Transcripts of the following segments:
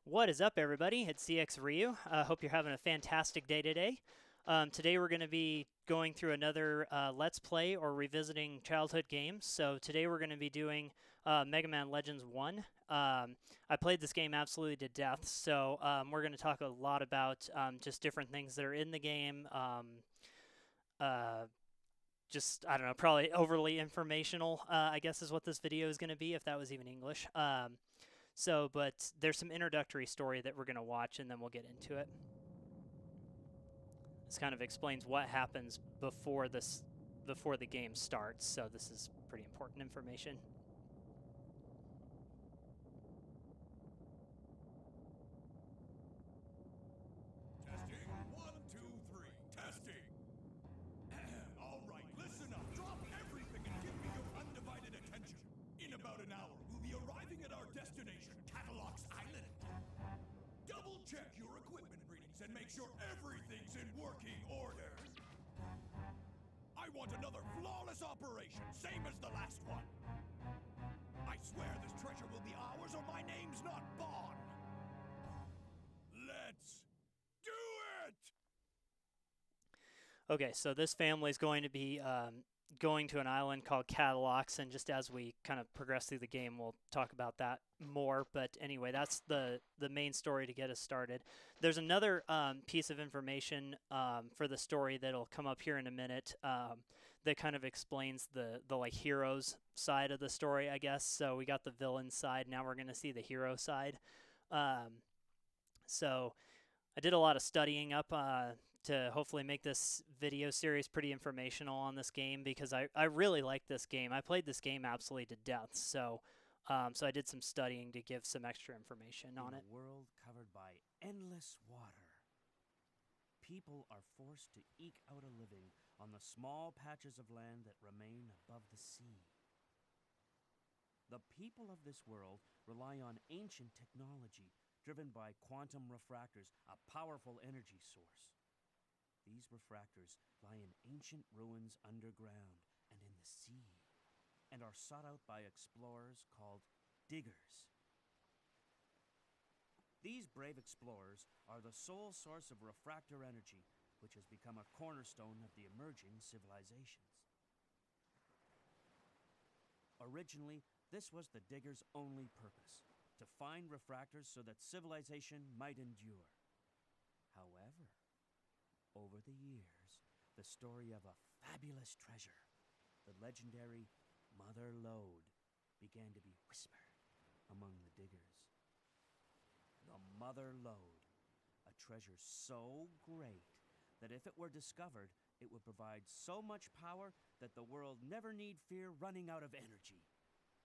What is up, everybody? It's ZXRyuu. Hope you're having a fantastic day today. Today we're going to be going through another Let's Play or revisiting childhood games. So today we're going to be doing Mega Man Legends 1. I played this game absolutely to death, so we're going to talk a lot about just different things that are in the game. Uh, just, I don't know, probably overly informational, I guess is what this video is going to be, if that was even English. But there's some introductory story that we're going to watch, and then we'll get into it. This kind of explains what happens before the game starts, so this is pretty important information. Testing. 1, 2, 3. Testing. All right, listen up. Drop everything and give me your undivided attention. In about an hour, we'll be arriving at our destination, Catalog's Island. Double check your equipment readings and make sure everything's in working order. I want another flawless operation, same as the last one. I swear this treasure will be ours or my name's not Bond. Let's do it! Okay, so this family is going to be going to an island called Catalogs, and just as we kind of progress through the game, we'll talk about that more. But anyway, that's the main story to get us started. There's another piece of information for the story that'll come up here in a minute that kind of explains the like heroes side of the story, I guess. So we got the villain side. Now we're going to see the hero side. So I did a lot of studying up to hopefully make this video series pretty informational on this game because I really like this game. I played this game absolutely to death, so I did some studying to give some extra information on it. In a world covered by endless water, people are forced to eke out a living on the small patches of land that remain above the sea. The people of this world rely on ancient technology driven by quantum refractors, a powerful energy source. These refractors lie in ancient ruins underground and in the sea, and are sought out by explorers called diggers. These brave explorers are the sole source of refractor energy, which has become a cornerstone of the emerging civilizations. Originally, this was the diggers' only purpose, to find refractors so that civilization might endure. However, over the years, the story of a fabulous treasure, the legendary Mother Lode, began to be whispered among the diggers. The Mother Lode, a treasure so great that if it were discovered, it would provide so much power that the world never need fear running out of energy.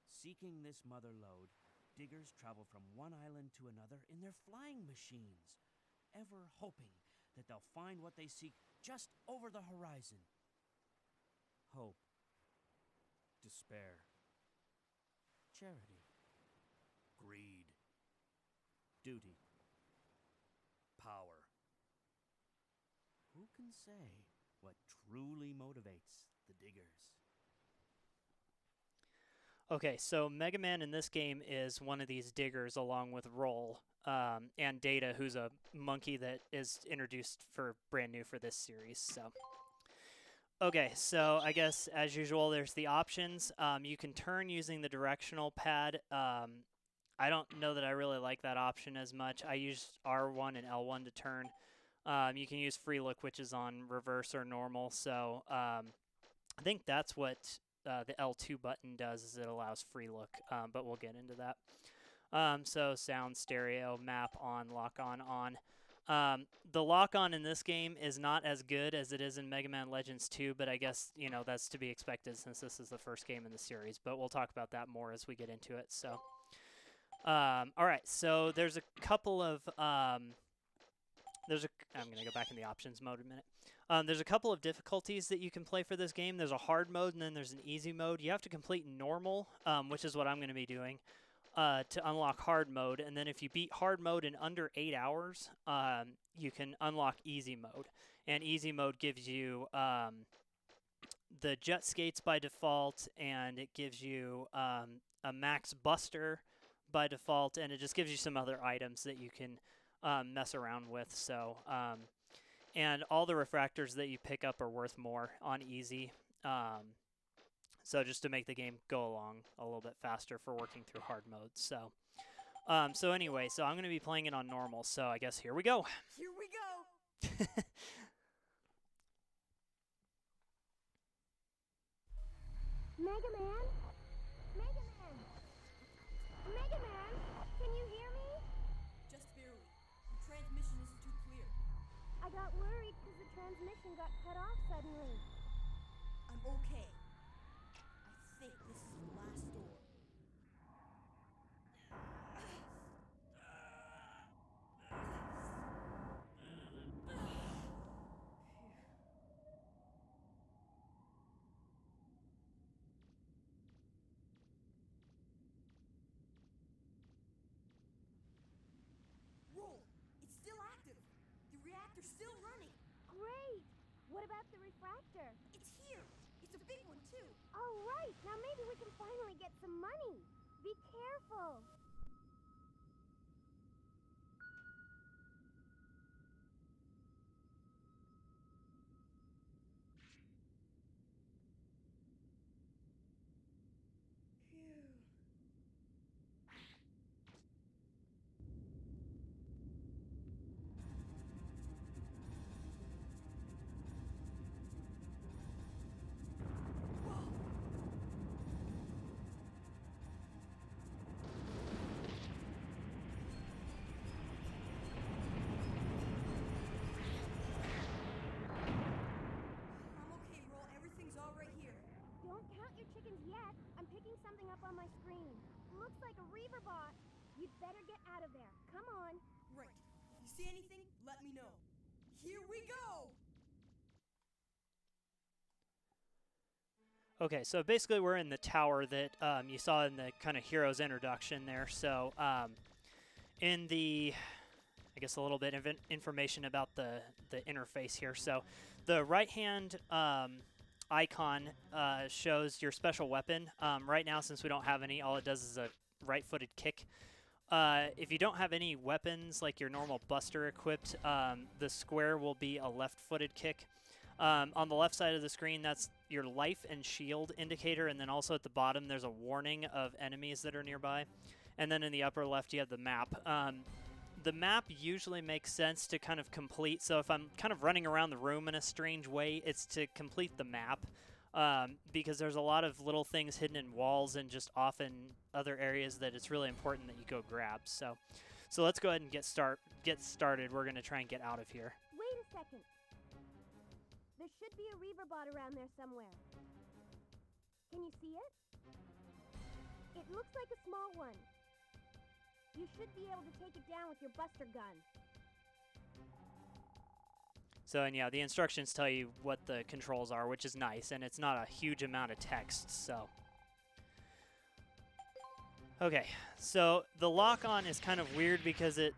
Seeking this Mother Lode, diggers travel from one island to another in their flying machines, ever hoping that they'll find what they seek just over the horizon. Hope, despair, charity, greed, duty, power. Who can say what truly motivates the diggers? Okay, so Mega Man in this game is one of these diggers along with Roll and Data, who's a monkey that is introduced for brand new for this series. So, okay, so I guess as usual, there's the options. You can turn using the directional pad. I don't know that I really like that option as much. I use R1 and L1 to turn. You can use free look, which is on reverse or normal. So I think that's what the L2 button does, is it allows free look, but we'll get into that. So sound, stereo, map on, lock on. The lock on in this game is not as good as it is in Mega Man Legends 2, but I guess, you know, that's to be expected since this is the first game in the series, but we'll talk about that more as we get into it. So, all right, so there's a couple of I'm going to go back in the options mode in a minute. There's a couple of difficulties that you can play for this game. There's a hard mode, and then there's an easy mode. You have to complete normal, which is what I'm going to be doing, to unlock hard mode. And then if you beat hard mode in under 8 hours, you can unlock easy mode. And easy mode gives you the jet skates by default, and it gives you a max buster, by default, and it just gives you some other items that you can mess around with. So, and all the refractors that you pick up are worth more on easy. So just to make the game go along a little bit faster for working through hard modes. So, so anyway, so I'm going to be playing it on normal. So I guess here we go. Here we go. Mega Man? Mega Man! Mega Man! Can you hear me? Just barely. The transmission isn't too clear. I got worried because the transmission got cut off suddenly. I'm okay. I think this is the last door. Roll! It's still active. The reactor's still running. Great! What about the refractor? It's here. It's a big one too. All right, now maybe we can finally get some money. Be careful. Phew. I'm okay, Roll. Everything's all right here. Don't count your chickens yet. I'm picking something up on my screen. Looks like a Reaver bot. You'd better get out of there. Come on. Right. If you see anything, let me know. Here we go! Okay, so basically we're in the tower that you saw in the kind of hero's introduction there. So in the, I guess a little bit of information about the interface here. So the right-hand icon shows your special weapon. Right now, since we don't have any, all it does is a right-footed kick. If you don't have any weapons like your normal buster equipped, the square will be a left-footed kick. On the left side of the screen, that's your life and shield indicator, and then also at the bottom there's a warning of enemies that are nearby. And then in the upper left you have the map. The map usually makes sense to kind of complete, so if I'm kind of running around the room in a strange way, it's to complete the map, because there's a lot of little things hidden in walls and just off in other areas that it's really important that you go grab. So let's go ahead and get started. We're going to try and get out of here. Wait a second. There should be a Reaver bot around there somewhere. Can you see it? It looks like a small one. You should be able to take it down with your buster gun. So, and yeah, the instructions tell you what the controls are, which is nice, and it's not a huge amount of text, so. Okay, so the lock-on is kind of weird because it,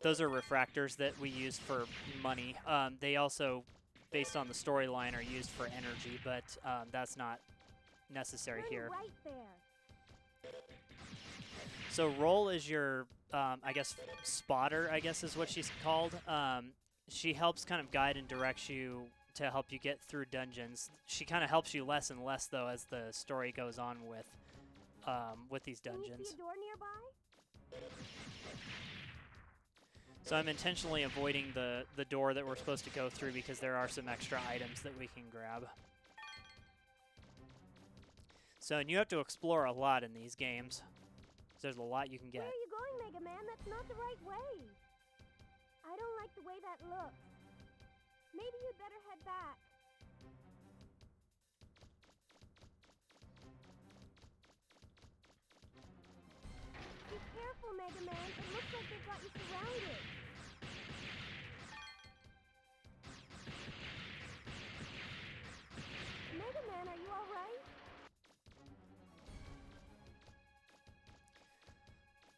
those are refractors that we use for money. They also, based on the storyline, are used for energy, but that's not necessary Turn here. right there. So Roll is your, I guess, spotter, I guess is what she's called. She helps kind of guide and direct you to help you get through dungeons. She kind of helps you less and less, though, as the story goes on with these dungeons. Can you see a door nearby? So I'm intentionally avoiding the door that we're supposed to go through because there are some extra items that we can grab. So, and you have to explore a lot in these games. There's a lot you can get. Where are you going, Mega Man? That's not the right way. I don't like the way that looks. Maybe you'd better head back. Be careful, Mega Man. It looks like they've got you surrounded. Mega Man, are you all right?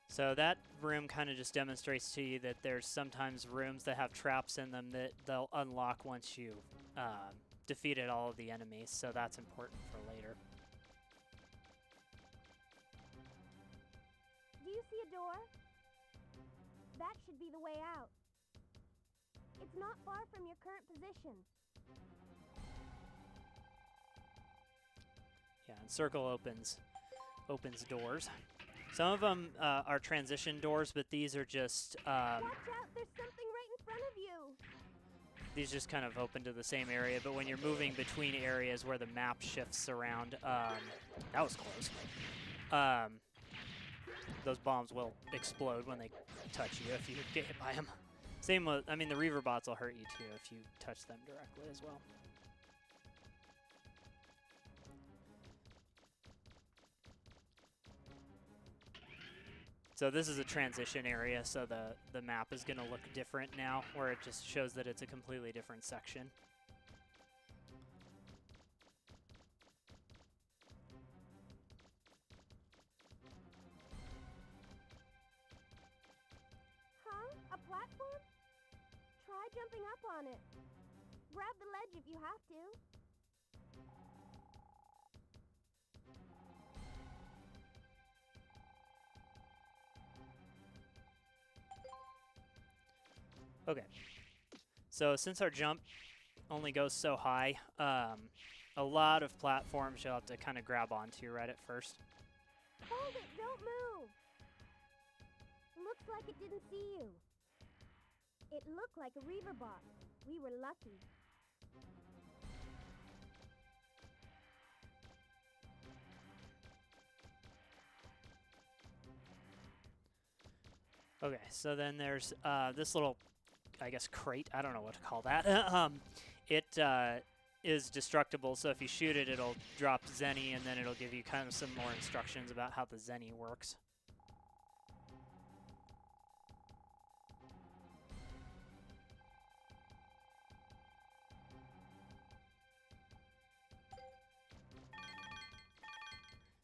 So that room kind of just demonstrates to you that there's sometimes rooms that have traps in them that they'll unlock once you defeated all of the enemies, so that's important for later. door? That should be the way out. It's not far from your current position. Yeah, and circle opens doors. Some of them are transition doors, but these are just Watch out, there's something right in front of you. these just kind of open to the same area. But when you're moving between areas where the map shifts around, that was close. Those bombs will explode when they touch you if you get hit by them. Same with, I mean, the Reaver bots will hurt you too if you touch them directly as well. So this is a transition area, so the map is going to look different now, where it just shows that it's a completely different section. Huh? A platform? Try jumping up on it. Grab the ledge if you have to. Okay. So since our jump only goes so high, a lot of platforms you'll have to kind of grab onto right at first. Hold it, don't move. Looks like it didn't see you. It looked like a Reaver bot. We were lucky. Okay, so then there's this little, I guess, crate. I don't know what to call that. It is destructible, so if you shoot it, it'll drop Zenny, and then it'll give you kind of some more instructions about how the Zenny works.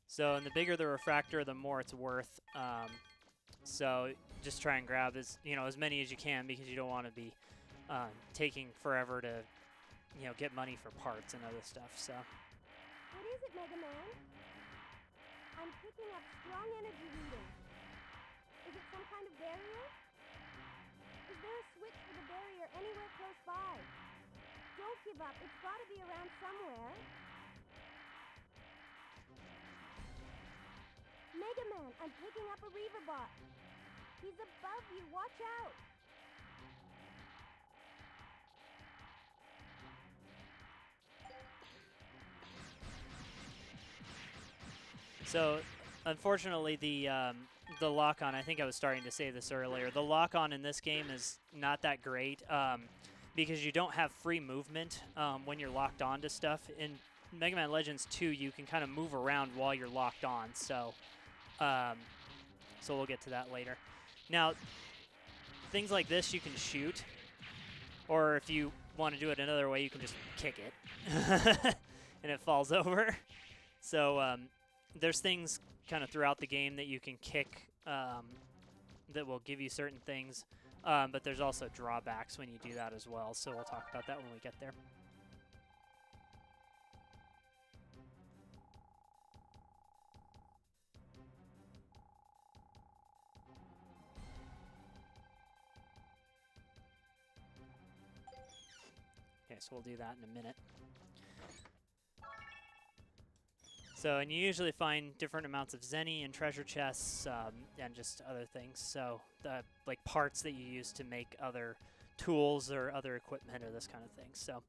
So, and the bigger the refractor, the more it's worth. So just try and grab as many as you can, because you don't want to be taking forever to get money for parts and other stuff. So What is it, Mega Man? I'm picking up strong energy readings. Is it some kind of barrier? Is there a switch for the barrier anywhere close by? Don't give up. It's got to be around somewhere. Mega Man, I'm picking up a Reaver bot. He's above you. Watch out. So, unfortunately, the lock-on, I think I was starting to say this earlier, the lock-on in this game is not that great because you don't have free movement when you're locked on to stuff. In Mega Man Legends 2, you can kind of move around while you're locked on, so we'll get to that later. Now, things like this you can shoot, or if you want to do it another way, you can just kick it, and it falls over. So there's things kind of throughout the game that you can kick that will give you certain things, but there's also drawbacks when you do that as well, so we'll talk about that when we get there. Okay, so we'll do that in a minute. So, and you usually find different amounts of Zenny and treasure chests and just other things. So, like parts that you use to make other tools or other equipment or this kind of thing. So,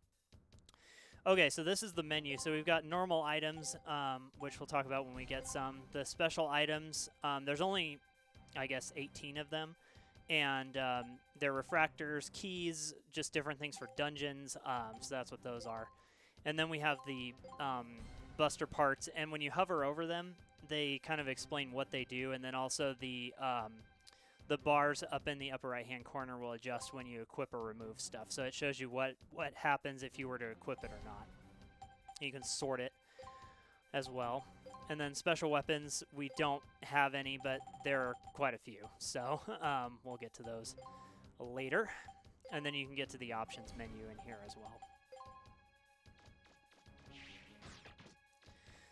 okay, so this is the menu. So we've got normal items, which we'll talk about when we get some. The special items, there's only, I guess, 18 of them. And they're refractors, keys, just different things for dungeons. So that's what those are. And then we have the buster parts, and when you hover over them, they kind of explain what they do, and then also the bars up in the upper right-hand corner will adjust when you equip or remove stuff. So it shows you what happens if you were to equip it or not. You can sort it as well. And then special weapons, we don't have any, but there are quite a few. So we'll get to those later. And then you can get to the options menu in here as well.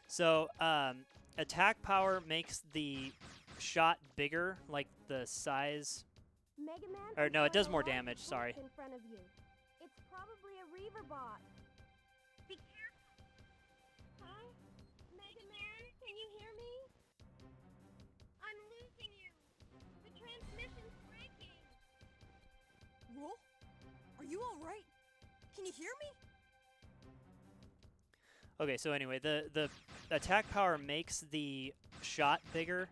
So attack power makes the shot bigger, like the size. Mega Man. Or is no, it does throwing a more large damage, hook sorry. In front of you. It's probably a Reaver bot. Be careful. Huh? Mega Man, can you hear me? I'm losing you. The transmission's breaking. Roll? Are you alright? Can you hear me? Okay, so anyway, the attack power makes the shot bigger.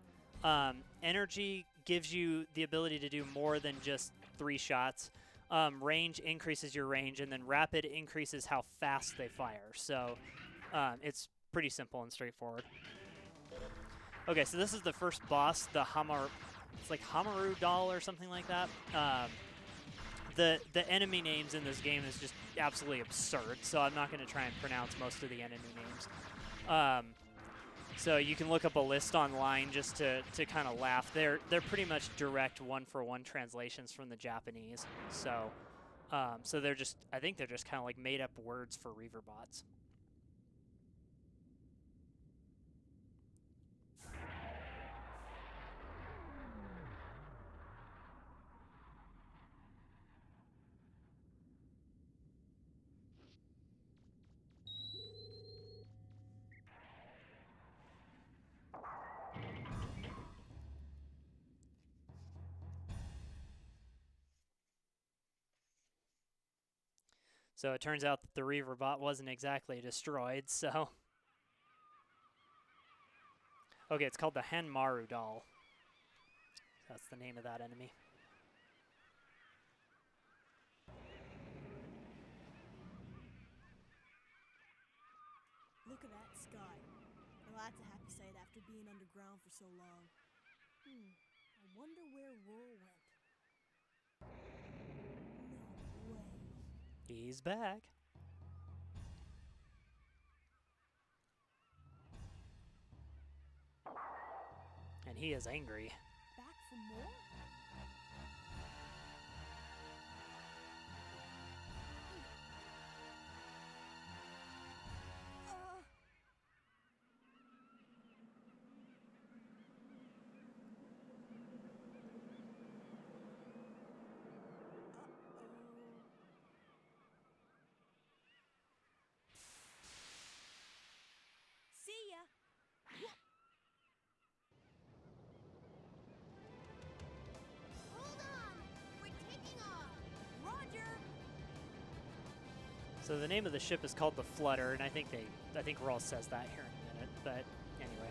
Energy gives you the ability to do more than just 3 shots. Range increases your range, and then rapid increases how fast they fire. So it's pretty simple and straightforward. Okay, so this is the first boss, the it's like Hamaru doll or something like that. The enemy names in this game is just absolutely absurd, so I'm not going to try and pronounce most of the enemy names. So you can look up a list online just to kind of laugh. They're pretty much direct one-for-one translations from the Japanese. So so I think they're just kind of like made up words for Reaver bots. So it turns out that the Reaver bot wasn't exactly destroyed, so... Okay, it's called the Hanmaru doll. That's the name of that enemy. Look at that sky. Well, that's a happy sight after being underground for so long. I wonder where Roll went. No way. He's back. And he is angry. Back for more? See ya. Hold on. We're taking off. Roger. So the name of the ship is called the Flutter, and I think Rawl says that here in a minute, but anyway.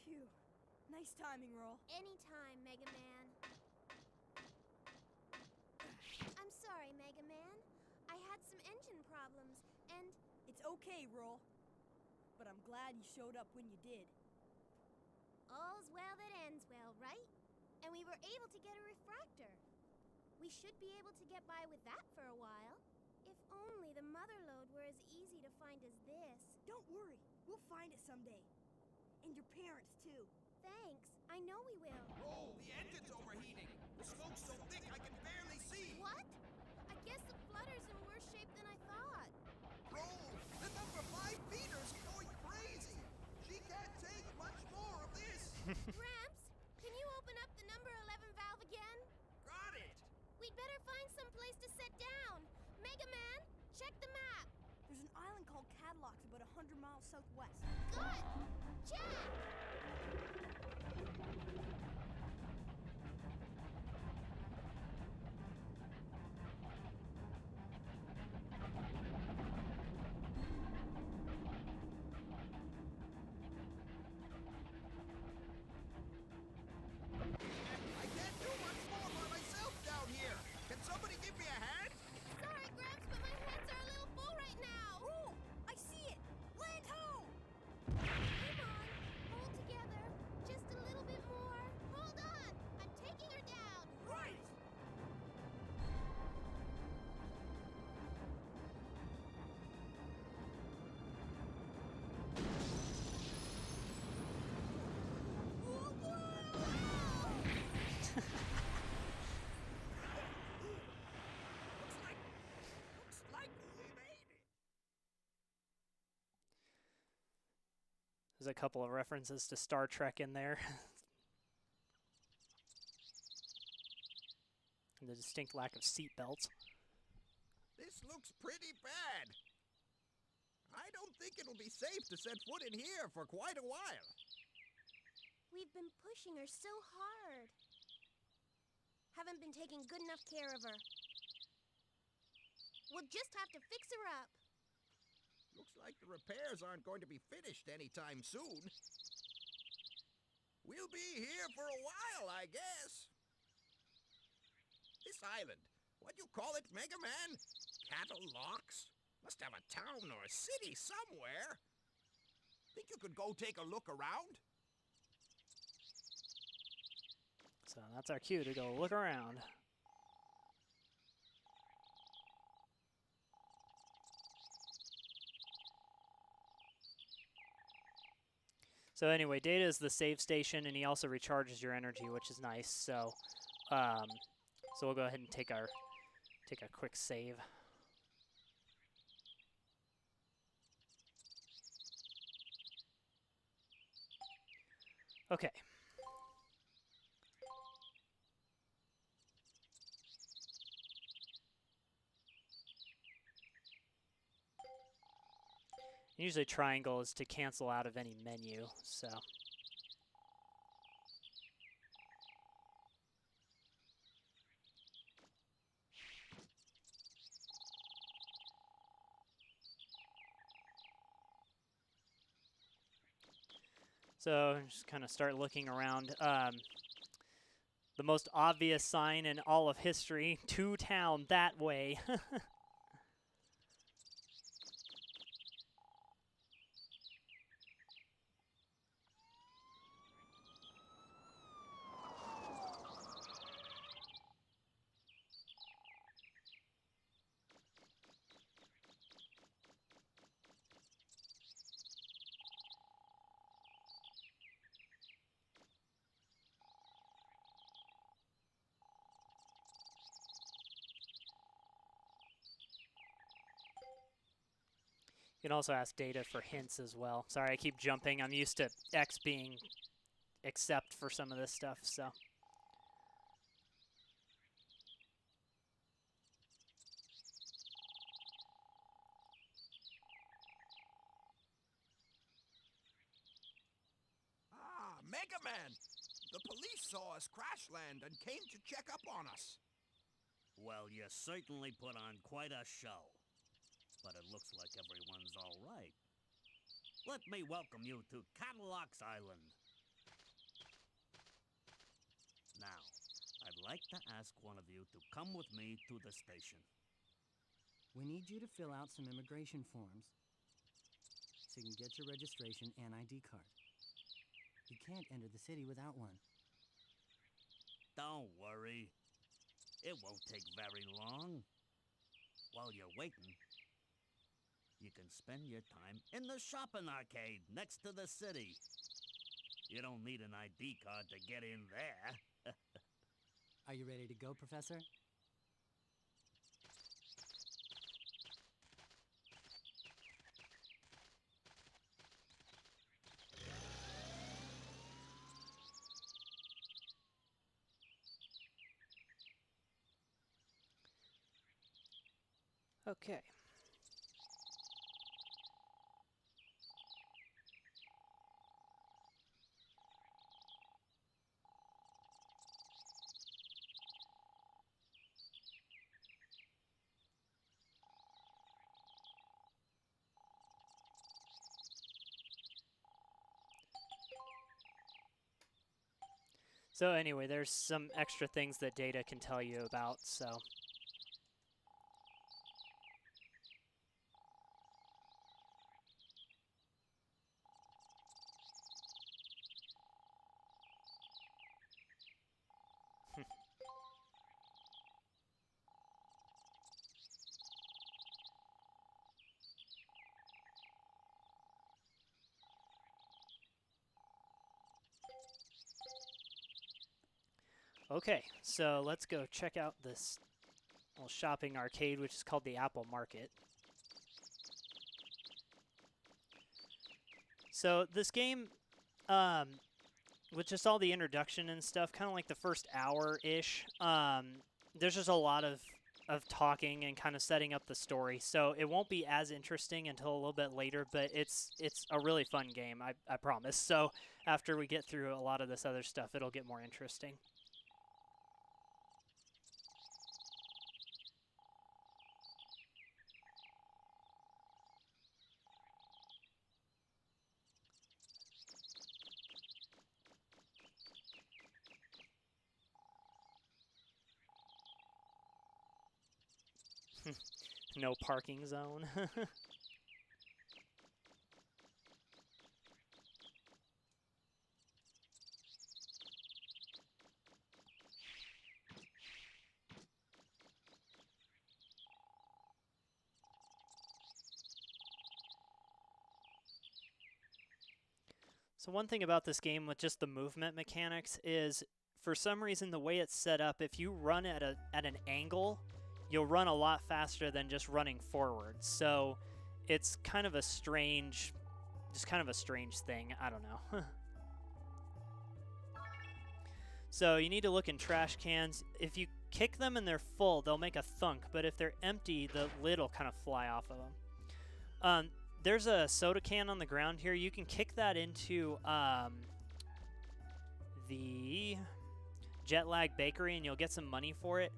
Phew. Nice timing, Roll. Anytime, Mega Man. I'm sorry, Mega Man. I had some engine problems, and... It's okay, Roll. But I'm glad you showed up when you did. All's well that ends well, right? And we were able to get a refractor. We should be able to get by with that for a while. If only the mother lode were as easy to find as this. Don't worry. We'll find it someday. And your parents, too. Thanks. I know we will. Roll, the engine's overheating. The smoke's so thick I can barely see. What? I guess the Flutter's in worse shape than I thought. Roll, the number 5 feeder's going crazy. She can't take much more of this. Gramps, can you open up the number 11 valve again? Got it. We'd better find some place to set down. Mega Man, check the map. There's an island called Cadilloc's about 100 miles southwest. Good. Check. There's a couple of references to Star Trek in there. And the distinct lack of seatbelts. This looks pretty bad. I don't think it'll be safe to set foot in here for quite a while. We've been pushing her so hard. Haven't been taking good enough care of her. We'll just have to fix her up. Looks like the repairs aren't going to be finished anytime soon. We'll be here for a while, I guess. This island, what do you call it, Mega Man? Cattle Locks? Must have a town or a city somewhere. Think you could go take a look around? So that's our cue to go look around. So anyway, Data is the save station, and he also recharges your energy, which is nice. So, so we'll go ahead and take a quick save. Okay. Usually triangle is to cancel out of any menu, so. So just kind of start looking around. The most obvious sign in all of history, to town that way. You can also ask Data for hints as well. Sorry, I keep jumping. I'm used to X being accept for some of this stuff, so. Ah, Mega Man! The police saw us crash land and came to check up on us. Well, you certainly put on quite a show. But it looks like everyone's all right. Let me welcome you to Cadillac's Island. Now, I'd like to ask one of you to come with me to the station. We need you to fill out some immigration forms so you can get your registration and ID card. You can't enter the city without one. Don't worry. It won't take very long. While you're waiting, you can spend your time in the shopping arcade next to the city. You don't need an ID card to get in there. Are you ready to go, Professor? Okay. So anyway, there's some extra things that Data can tell you about, so. Okay, so let's go check out this little shopping arcade, which is called the Apple Market. So this game, with just all the introduction and stuff, kind of like the first hour-ish, there's just a lot of talking and kind of setting up the story. So it won't be as interesting until a little bit later, but it's a really fun game, I promise. So after we get through a lot of this other stuff, it'll get more interesting. No parking zone. So one thing about this game with just the movement mechanics is, for some reason, the way it's set up, if you run at an angle, you'll run a lot faster than just running forward. So it's kind of a strange, thing. I don't know. So you need to look in trash cans. If you kick them and they're full, they'll make a thunk, but if they're empty, the lid will kind of fly off of them. There's a soda can on the ground here. You can kick that into the Jet Lag Bakery and you'll get some money for it.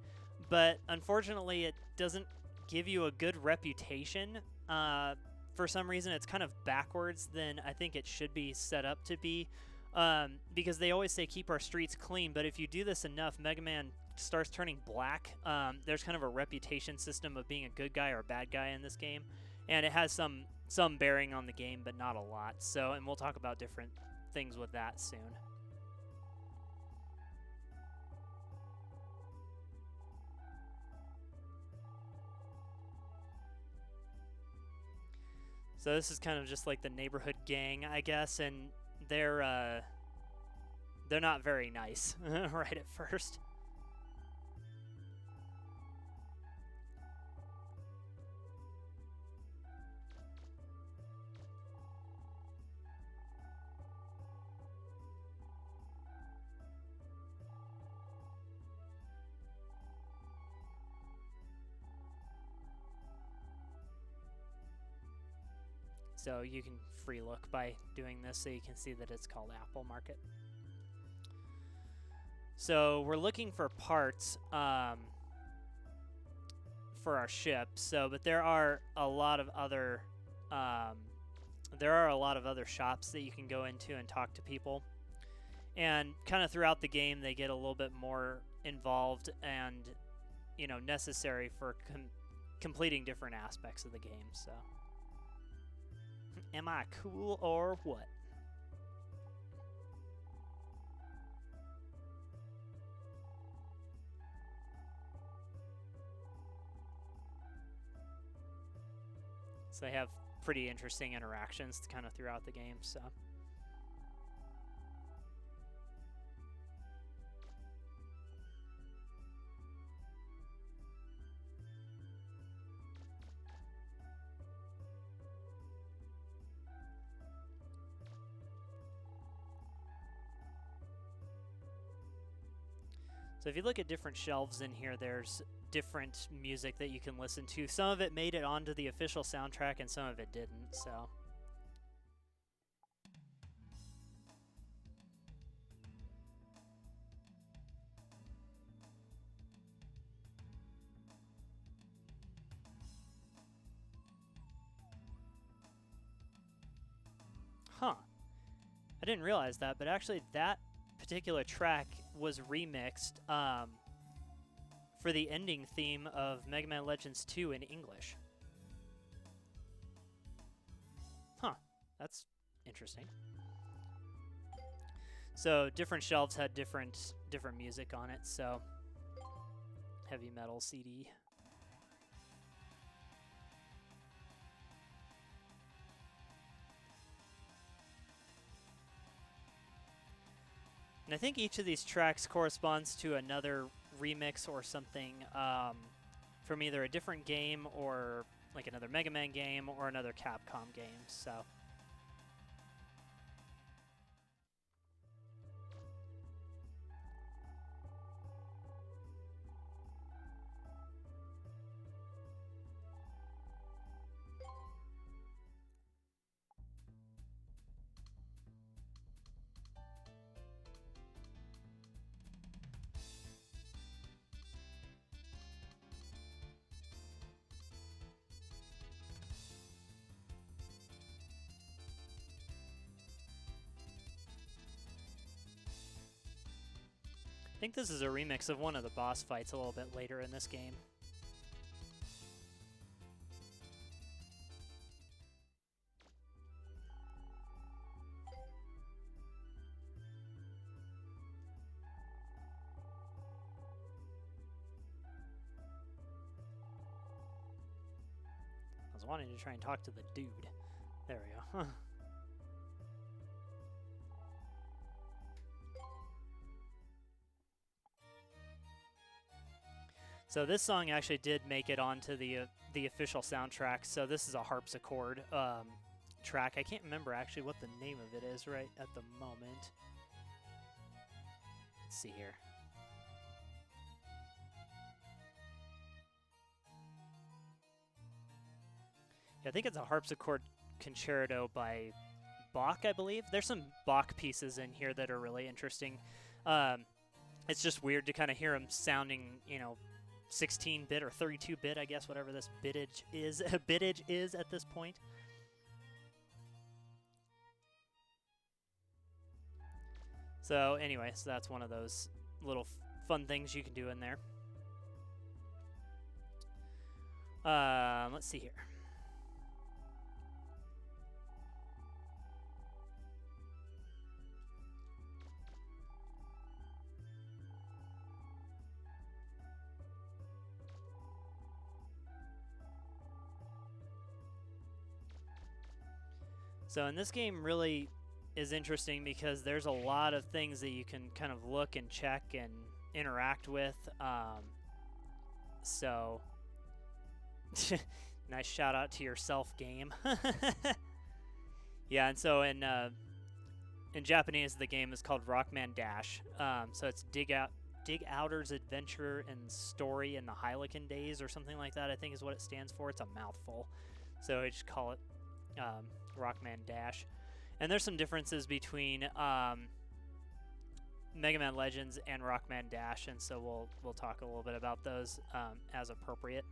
But unfortunately, it doesn't give you a good reputation. For some reason, it's kind of backwards than I think it should be set up to be. Because they always say keep our streets clean, but if you do this enough, Mega Man starts turning black. There's kind of a reputation system of being a good guy or a bad guy in this game. And it has some bearing on the game, but not a lot. So, and we'll talk about different things with that soon. So this is kind of just like the neighborhood gang, I guess, and they're not very nice right at first. So you can free look by doing this so you can see that it's called Apple Market. So we're looking for parts for our ship. So, but there are a lot of other shops that you can go into and talk to people. And kind of throughout the game, they get a little bit more involved and, you know, necessary for completing different aspects of the game. So. Am I cool or what? So they have pretty interesting interactions kind of throughout the game, so. So if you look at different shelves in here, there's different music that you can listen to. Some of it made it onto the official soundtrack and some of it didn't, so. Huh. I didn't realize that, but actually that particular track was remixed for the ending theme of Mega Man Legends 2 in English. Huh, that's interesting. So different shelves had different music on it, so heavy metal CD. And I think each of these tracks corresponds to another remix or something from either a different game or like another Mega Man game or another Capcom game. So think this is a remix of one of the boss fights a little bit later in this game. I was wanting to try and talk to the dude. There we go. So this song actually did make it onto the official soundtrack. So this is a harpsichord track. I can't remember actually what the name of it is right at the moment. Let's see here. Yeah, I think it's a harpsichord concerto by Bach, I believe. There's some Bach pieces in here that are really interesting. It's just weird to kind of hear them sounding, you know, 16-bit or 32-bit, I guess, whatever this bittage is at this point. So anyway, so that's one of those little fun things you can do in there. Let's see here. So in this game really is interesting because there's a lot of things that you can kind of look and check and interact with. So nice shout out to yourself, game. Yeah, and so in Japanese the game is called Rockman Dash. So it's Dig Outer's Adventure and Story in the Hylican Days or something like that, I think is what it stands for. It's a mouthful. So I just call it Rockman Dash. And there's some differences between Mega Man Legends and Rockman Dash, and so we'll talk a little bit about those as appropriate.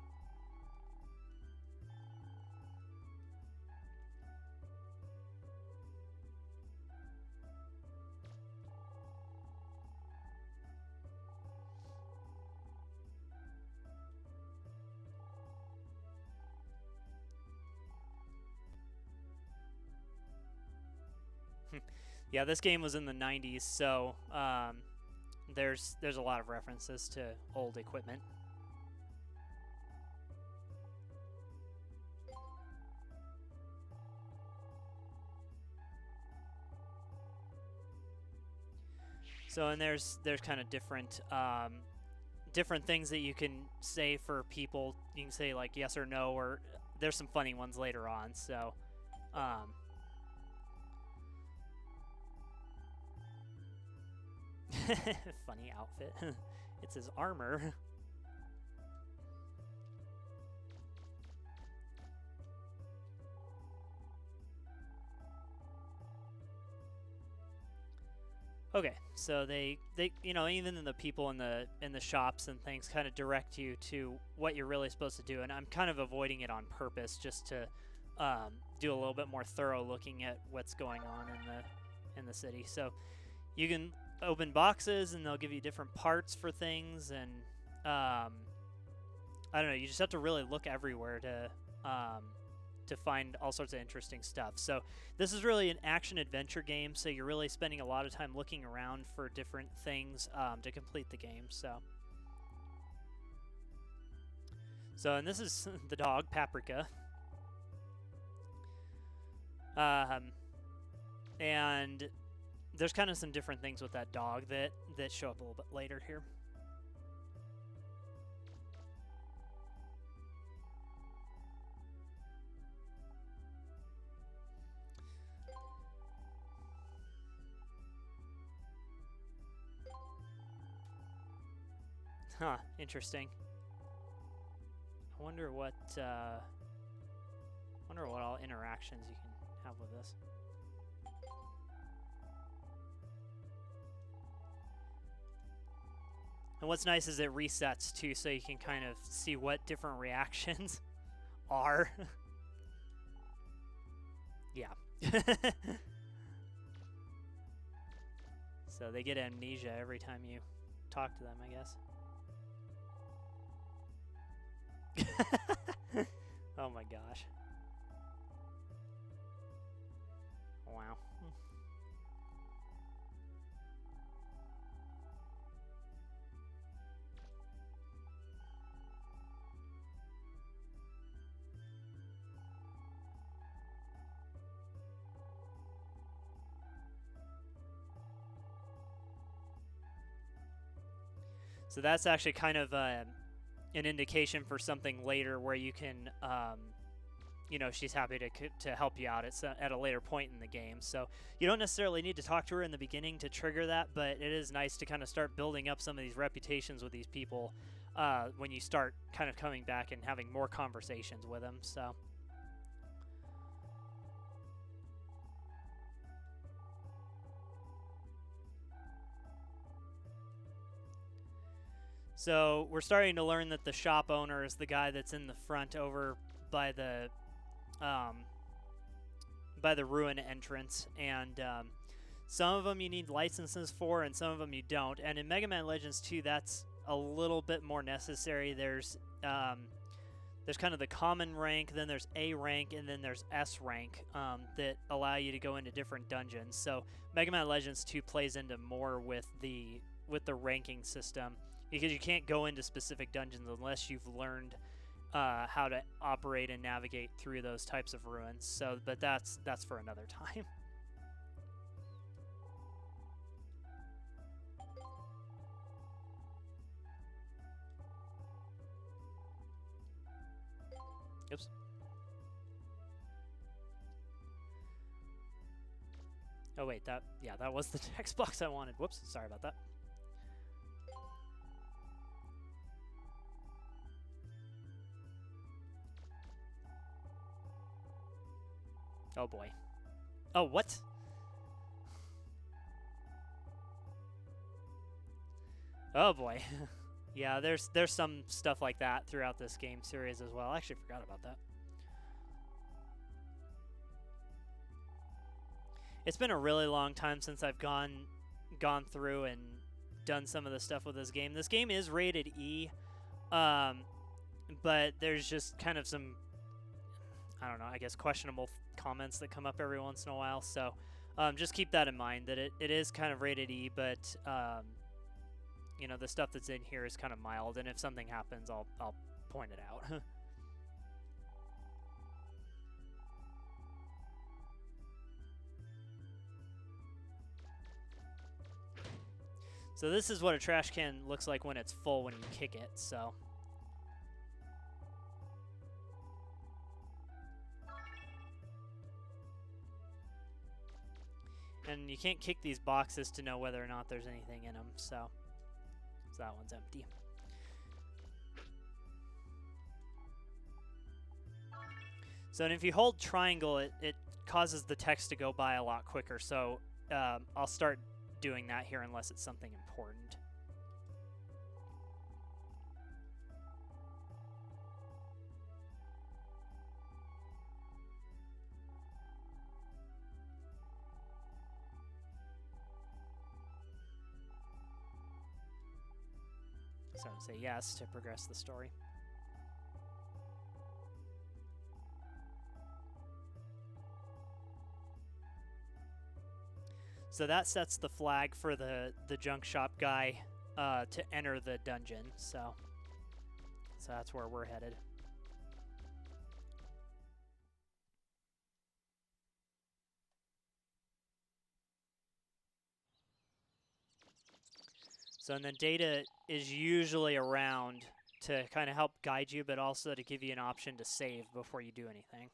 Yeah, this game was in the 90s, so there's a lot of references to old equipment. So and there's kind of different things that you can say for people. You can say like yes or no, or there's some funny ones later on. So. Funny outfit. It's his armor. Okay, so they you know, even the people in the shops and things kind of direct you to what you're really supposed to do, and I'm kind of avoiding it on purpose just to do a little bit more thorough looking at what's going on in the city. So you can open boxes and they'll give you different parts for things, and I don't know, you just have to really look everywhere to find all sorts of interesting stuff. So this is really an action adventure game, so you're really spending a lot of time looking around for different things to complete the game. So and this is the dog Paprika, and there's kind of some different things with that dog that show up a little bit later here. Huh, interesting. I wonder what all interactions you can have with this. And what's nice is it resets too, so you can kind of see what different reactions are. Yeah. So they get amnesia every time you talk to them, I guess. Oh my gosh. Wow. So that's actually kind of an indication for something later where you can, you know, she's happy to help you out at a later point in the game. So you don't necessarily need to talk to her in the beginning to trigger that, but it is nice to kind of start building up some of these reputations with these people when you start kind of coming back and having more conversations with them. So we're starting to learn that the shop owner is the guy that's in the front over by the ruin entrance, and some of them you need licenses for, and some of them you don't. And in Mega Man Legends 2, that's a little bit more necessary. There's kind of the common rank, then there's A rank, and then there's S rank that allow you to go into different dungeons. So Mega Man Legends 2 plays into more with the ranking system, because you can't go into specific dungeons unless you've learned how to operate and navigate through those types of ruins. So, but that's for another time. Oops. Oh wait, that was the text box I wanted. Whoops, sorry about that. Oh boy. Oh, what? Oh boy. Yeah, there's some stuff like that throughout this game series as well. I actually forgot about that. It's been a really long time since I've gone through and done some of the stuff with this game. This game is rated E, but there's just kind of some, I don't know, I guess questionable comments that come up every once in a while. So just keep that in mind, that it is kind of rated E, but you know, the stuff that's in here is kind of mild, and if something happens, I'll point it out. So this is what a trash can looks like when it's full when you kick it, so. And you can't kick these boxes to know whether or not there's anything in them, so that one's empty. So, and if you hold triangle, it causes the text to go by a lot quicker, so I'll start doing that here unless it's something important. So say yes to progress the story. So that sets the flag for the junk shop guy to enter the dungeon. So that's where we're headed. So, and then Data is usually around to kind of help guide you, but also to give you an option to save before you do anything.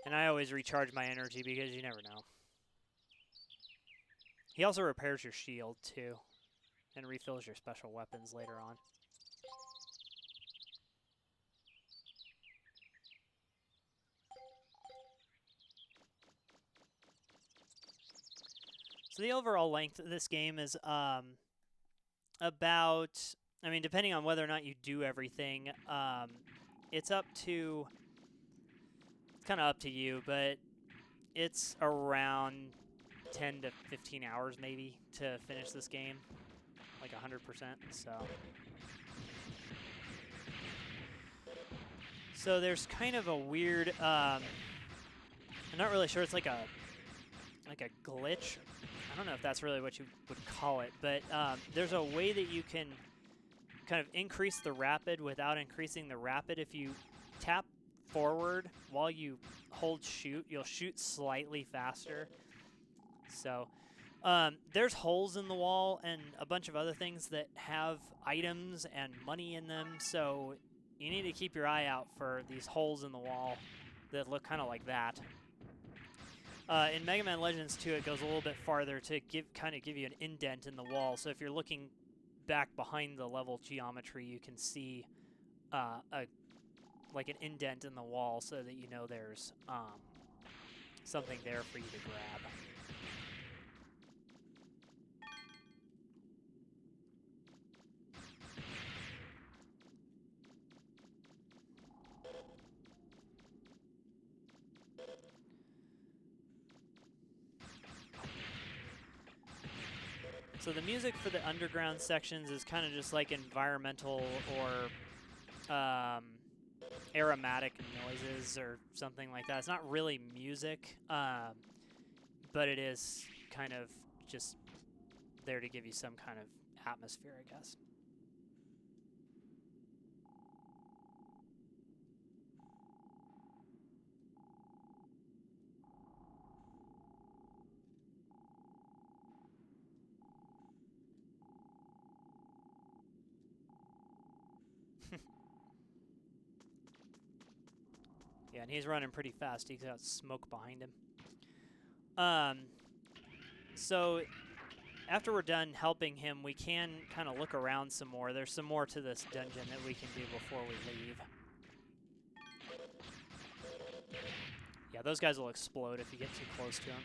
And I always recharge my energy because you never know. He also repairs your shield too, and refills your special weapons later on. So the overall length of this game is about, I mean, depending on whether or not you do everything, it's up to kind of up to you, but it's around 10 to 15 hours maybe to finish this game, like 100%. So there's kind of a weird. I'm not really sure. It's like a glitch. I don't know if that's really what you would call it, but there's a way that you can kind of increase the rapid without increasing the rapid. If you tap forward while you hold shoot, you'll shoot slightly faster. So there's holes in the wall and a bunch of other things that have items and money in them, so you need to keep your eye out for these holes in the wall that look kind of like that. In Mega Man Legends 2, it goes a little bit farther to kind of give you an indent in the wall. So if you're looking back behind the level geometry, you can see like an indent in the wall, so that you know there's something there for you to grab. So the music for the underground sections is kind of just like environmental or aromatic noises or something like that. It's not really music, but it is kind of just there to give you some kind of atmosphere, I guess. Yeah, and he's running pretty fast. He's got smoke behind him. So after we're done helping him, we can kind of look around some more. There's some more to this dungeon that we can do before we leave. Yeah, those guys will explode if you get too close to them.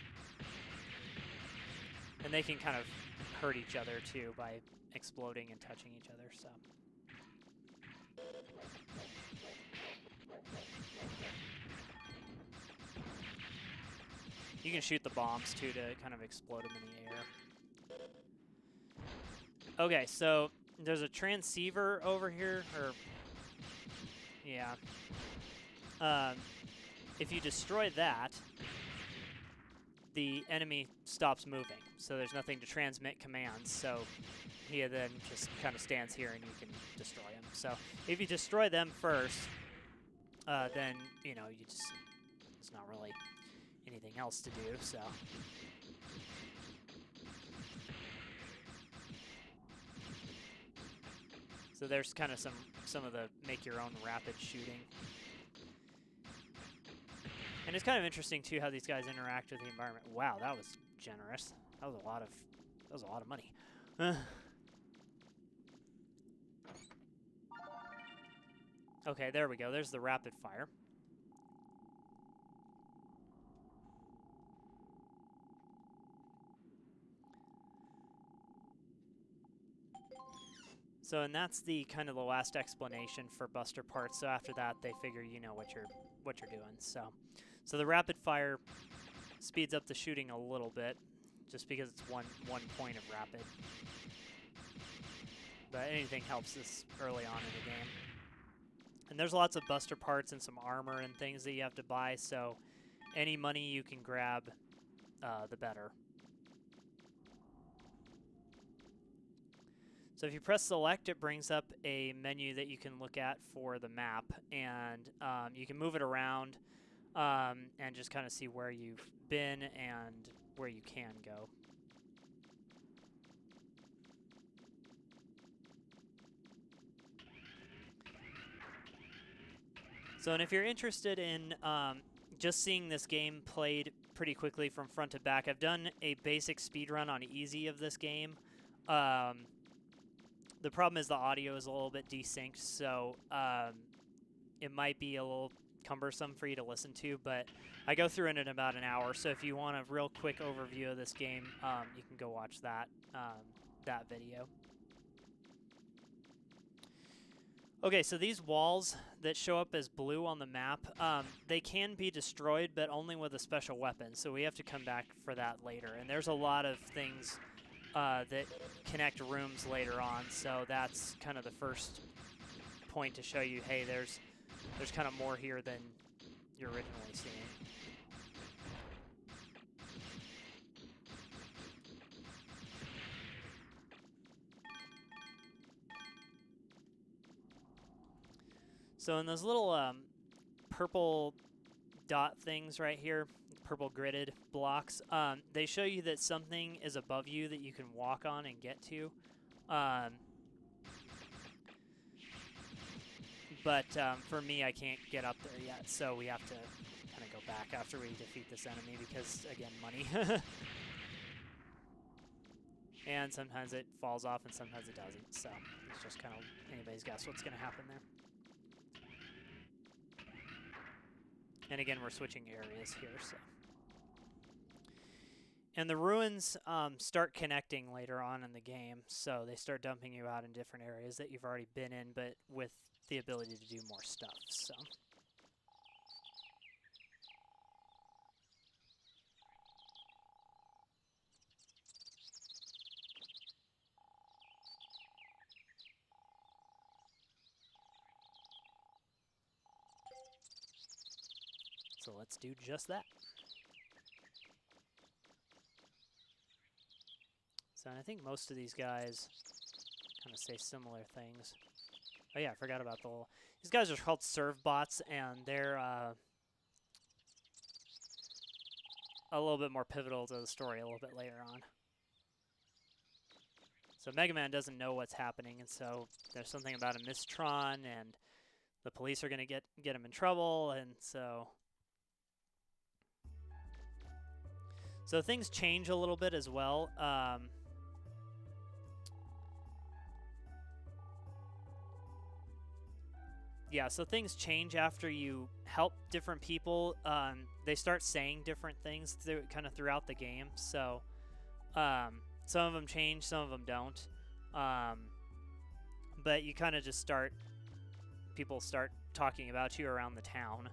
And they can kind of hurt each other, too, by exploding and touching each other, so... You can shoot the bombs, too, to kind of explode them in the air. Okay, so there's a transceiver over here, or... Yeah. If you destroy that, the enemy stops moving, so there's nothing to transmit commands, so he then just kind of stands here and you can destroy him. So if you destroy them first, then, you know, you just... It's not really anything else to do, so... So there's kind of some of the make-your-own rapid shooting. And it's kind of interesting, too, how these guys interact with the environment. Wow, that was generous. That was a lot of money. Okay, there we go. There's the rapid fire. So, and that's the kind of the last explanation for Buster Parts. So after that, they figure you know what you're doing. So the rapid fire speeds up the shooting a little bit, just because it's one point of rapid. But anything helps this early on in the game. And there's lots of Buster Parts and some armor and things that you have to buy. So any money you can grab, the better. So if you press select, it brings up a menu that you can look at for the map, and you can move it around and just kind of see where you've been and where you can go. So, and if you're interested in just seeing this game played pretty quickly from front to back, I've done a basic speed run on easy of this game. The problem is the audio is a little bit desynced, so it might be a little cumbersome for you to listen to, but I go through it in about an hour, so if you want a real quick overview of this game, you can go watch that video. Okay, so these walls that show up as blue on the map, they can be destroyed, but only with a special weapon. So we have to come back for that later. And there's a lot of things that connect rooms later on. So that's kind of the first point to show you, hey, there's kind of more here than you're originally seeing. So in those little purple dot things right here, purple gridded blocks, they show you that something is above you that you can walk on and get to. But for me, I can't get up there yet, so we have to kind of go back after we defeat this enemy because, again, money. And sometimes it falls off and sometimes it doesn't, so it's just kind of anybody's guess what's going to happen there. And again, we're switching areas here, so. And the ruins start connecting later on in the game, so they start dumping you out in different areas that you've already been in, but with the ability to do more stuff, so. So let's do just that. So I think most of these guys kind of say similar things. Oh yeah, I forgot about the little... These guys are called serve bots, and they're a little bit more pivotal to the story a little bit later on. So Mega Man doesn't know what's happening, and so there's something about a Mistron, and the police are going to get him in trouble, and so... So things change a little bit as well. Yeah, so things change after you help different people. They start saying different things kind of throughout the game. So some of them change, some of them don't. But you kind of just people start talking about you around the town.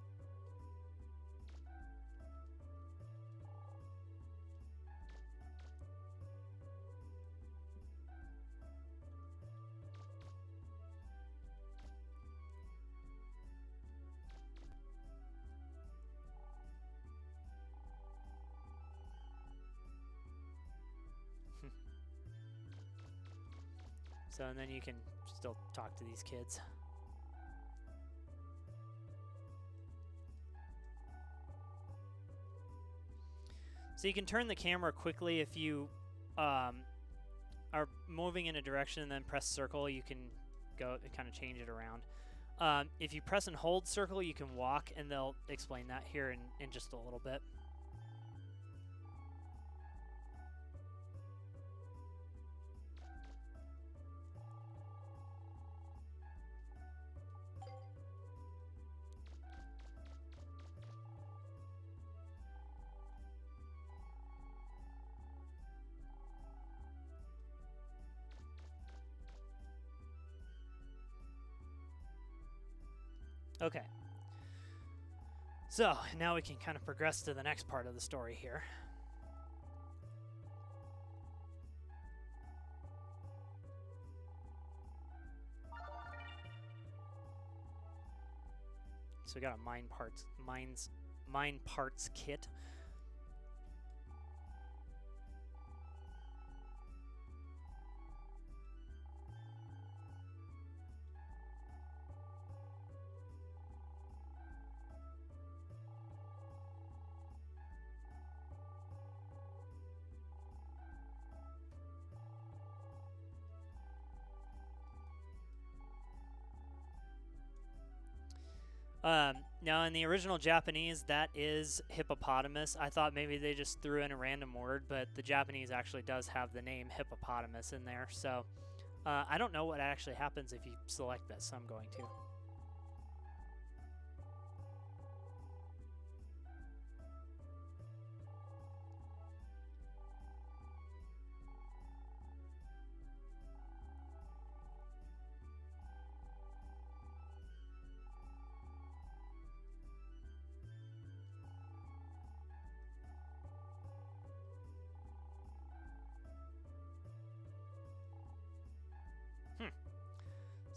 So, and then you can still talk to these kids. So you can turn the camera quickly if you are moving in a direction and then press circle, you can go kind of change it around. If you press and hold circle, you can walk, and they'll explain that here in just a little bit. Okay. So, now we can kind of progress to the next part of the story here. So we got a mine parts kit. Now, in the original Japanese, that is hippopotamus. I thought maybe they just threw in a random word, but the Japanese actually does have the name hippopotamus in there. So I don't know what actually happens if you select this. I'm going to.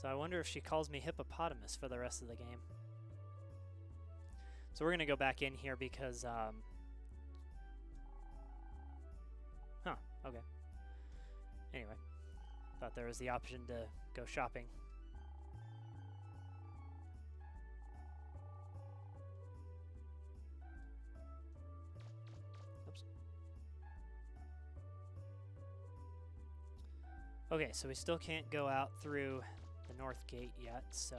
So I wonder if she calls me hippopotamus for the rest of the game. So we're going to go back in here because... Huh, okay. Anyway, thought there was the option to go shopping. Oops. Okay, so we still can't go out through the north gate yet, so...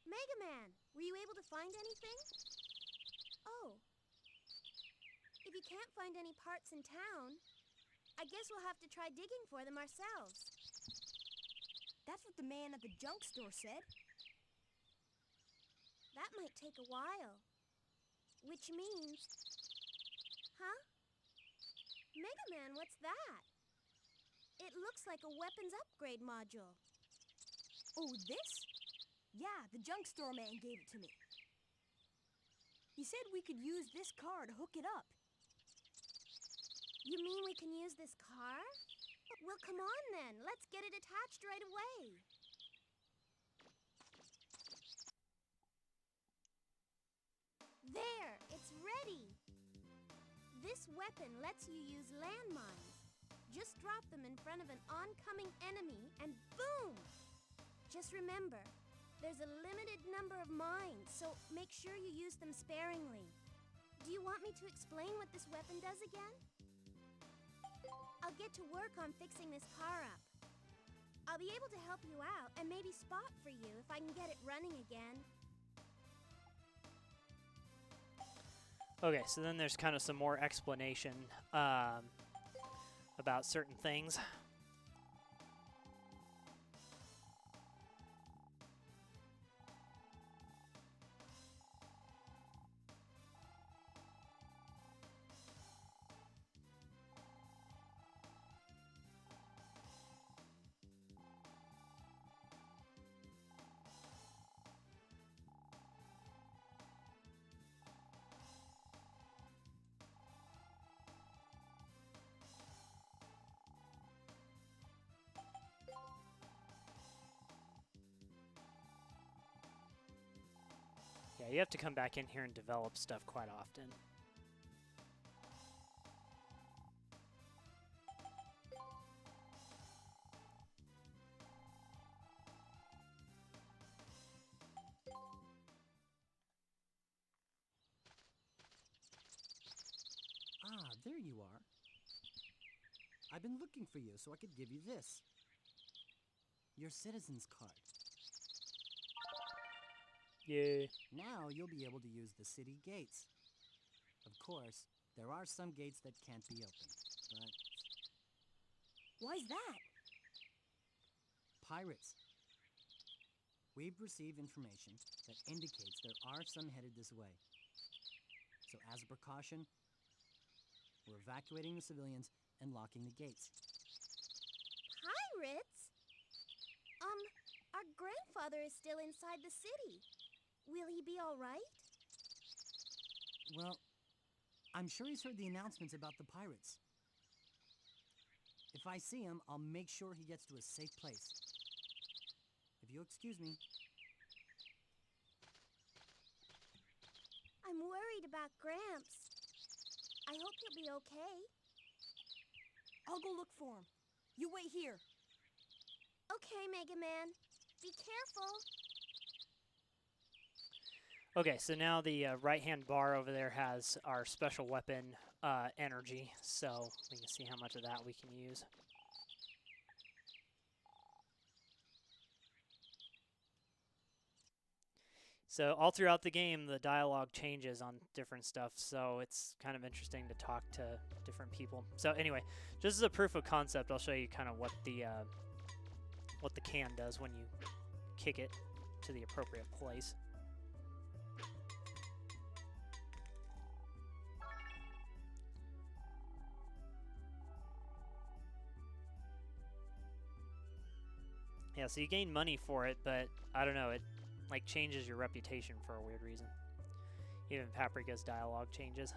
Mega Man, were you able to find anything? Oh. If you can't find any parts in town, I guess we'll have to try digging for them ourselves. That's what the man at the junk store said. That might take a while. Which means... Huh? Mega Man, what's that? It looks like a weapons upgrade module. Oh, this? Yeah, the junk store man gave it to me. He said we could use this car to hook it up. You mean we can use this car? Well, come on then. Let's get it attached right away. There, it's ready. This weapon lets you use landmines. Just drop them in front of an oncoming enemy and boom! Just remember, there's a limited number of mines, so make sure you use them sparingly. Do you want me to explain what this weapon does again? I'll get to work on fixing this car up. I'll be able to help you out and maybe spot for you if I can get it running again. Okay, so then there's kind of some more explanation about certain things. Yeah, you have to come back in here and develop stuff quite often. Ah, there you are. I've been looking for you so I could give you this. Your citizen's card. Yay. Now you'll be able to use the city gates. Of course, there are some gates that can't be opened, but... Why's that? Pirates. We've received information that indicates there are some headed this way. So as a precaution, we're evacuating the civilians and locking the gates. Pirates? Our grandfather is still inside the city. Will he be all right? Well, I'm sure he's heard the announcements about the pirates. If I see him, I'll make sure he gets to a safe place. If you'll excuse me. I'm worried about Gramps. I hope he'll be okay. I'll go look for him. You wait here. Okay, Mega Man. Be careful. Okay, so now the right-hand bar over there has our special weapon energy, so we can see how much of that we can use. So all throughout the game, the dialogue changes on different stuff, so it's kind of interesting to talk to different people. So anyway, just as a proof of concept, I'll show you kind of what the can does when you kick it to the appropriate place. Yeah, so you gain money for it, but I don't know, it like changes your reputation for a weird reason. Even Paprika's dialogue changes.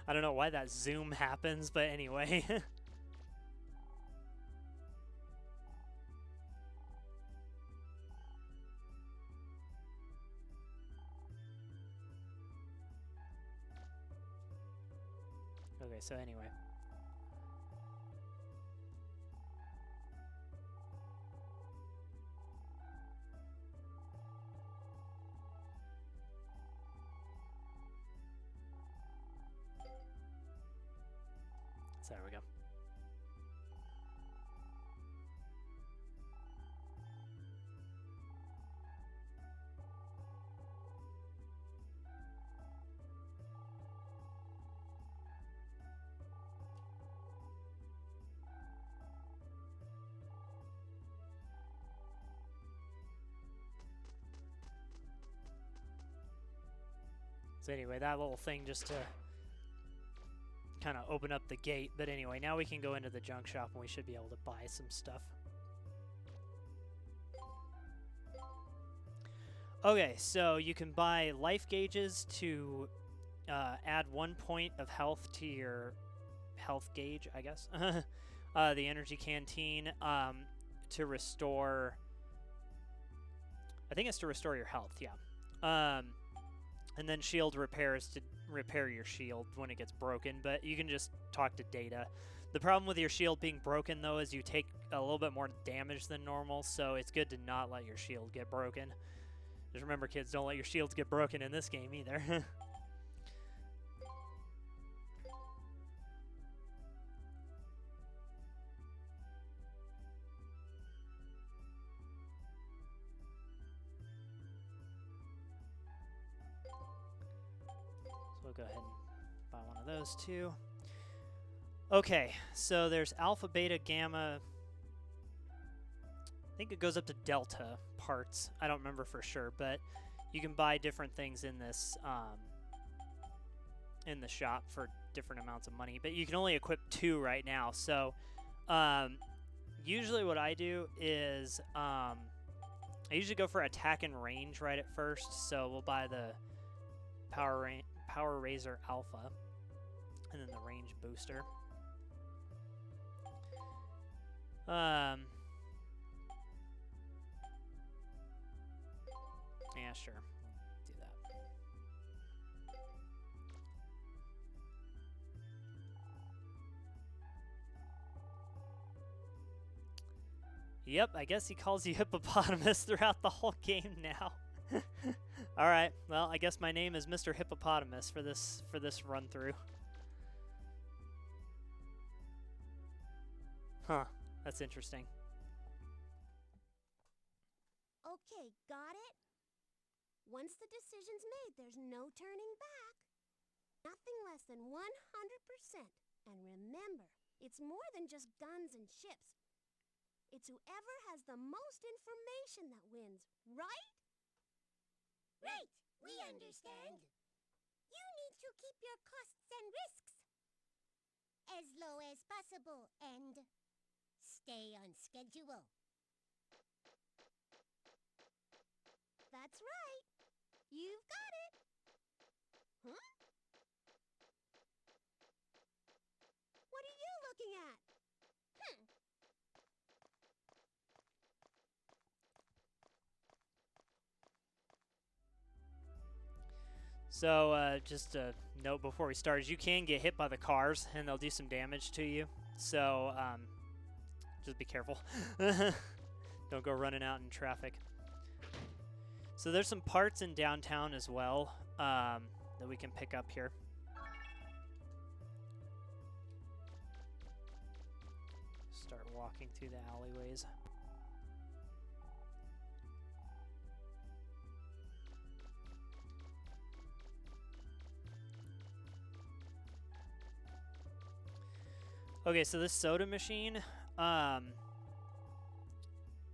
I don't know why that zoom happens, but anyway. Okay, so anyway. So there we go. So anyway, that little thing just to kind of open up the gate. But anyway, now we can go into the junk shop and we should be able to buy some stuff. Okay, so you can buy life gauges to add 1 point of health to your health gauge, I guess. The energy canteen to restore... I think it's to restore your health, yeah. And then shield repairs to repair your shield when it gets broken, but you can just talk to Data. The problem with your shield being broken, though, is you take a little bit more damage than normal, so it's good to not let your shield get broken. Just remember, kids, don't let your shields get broken in this game either. We'll go ahead and buy one of those too. Okay, so there's alpha, beta, gamma. I think it goes up to delta parts. I don't remember for sure, but you can buy different things in this in the shop for different amounts of money. But you can only equip 2 right now. So usually what I do is I usually go for attack and range right at first. So we'll buy the Power Razor Alpha, and then the range booster. Yeah, sure. Do that. Yep, I guess he calls you hippopotamus throughout the whole game now. All right. Well, I guess my name is Mr. Hippopotamus for this run through. Huh. That's interesting. Okay, got it? Once the decision's made, there's no turning back. Nothing less than 100%. And remember, it's more than just guns and ships. It's whoever has the most information that wins, right? Right, we understand. You need to keep your costs and risks as low as possible and stay on schedule. That's right. You've got it. Huh? What are you looking at? So, just a note before we start is you can get hit by the cars, and they'll do some damage to you. So, just be careful. Don't go running out in traffic. So there's some parts in downtown as well that we can pick up here. start walking through the alleyways. Okay, so this soda machine,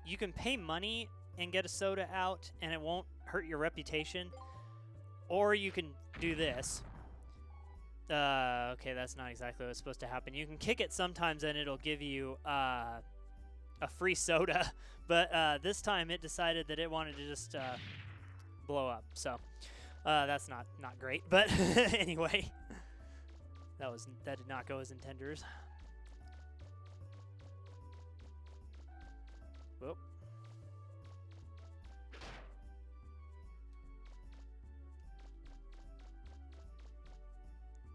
you can pay money and get a soda out, and it won't hurt your reputation. Or you can do this. Okay, that's not exactly what's supposed to happen. You can kick it sometimes, and it'll give you a free soda. But this time, it decided that it wanted to just blow up. So that's not great. But anyway, that did not go as intended. Whoop.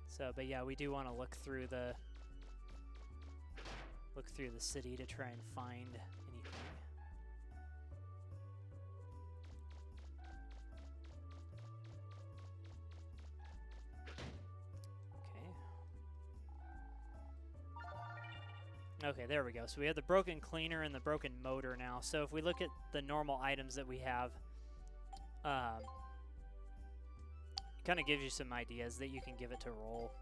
So, but yeah, we do want to look through the city to try and find anything. Okay, there we go. So we have the broken cleaner and the broken motor now. So if we look at the normal items that we have, it kind of gives you some ideas that you can give it to roll.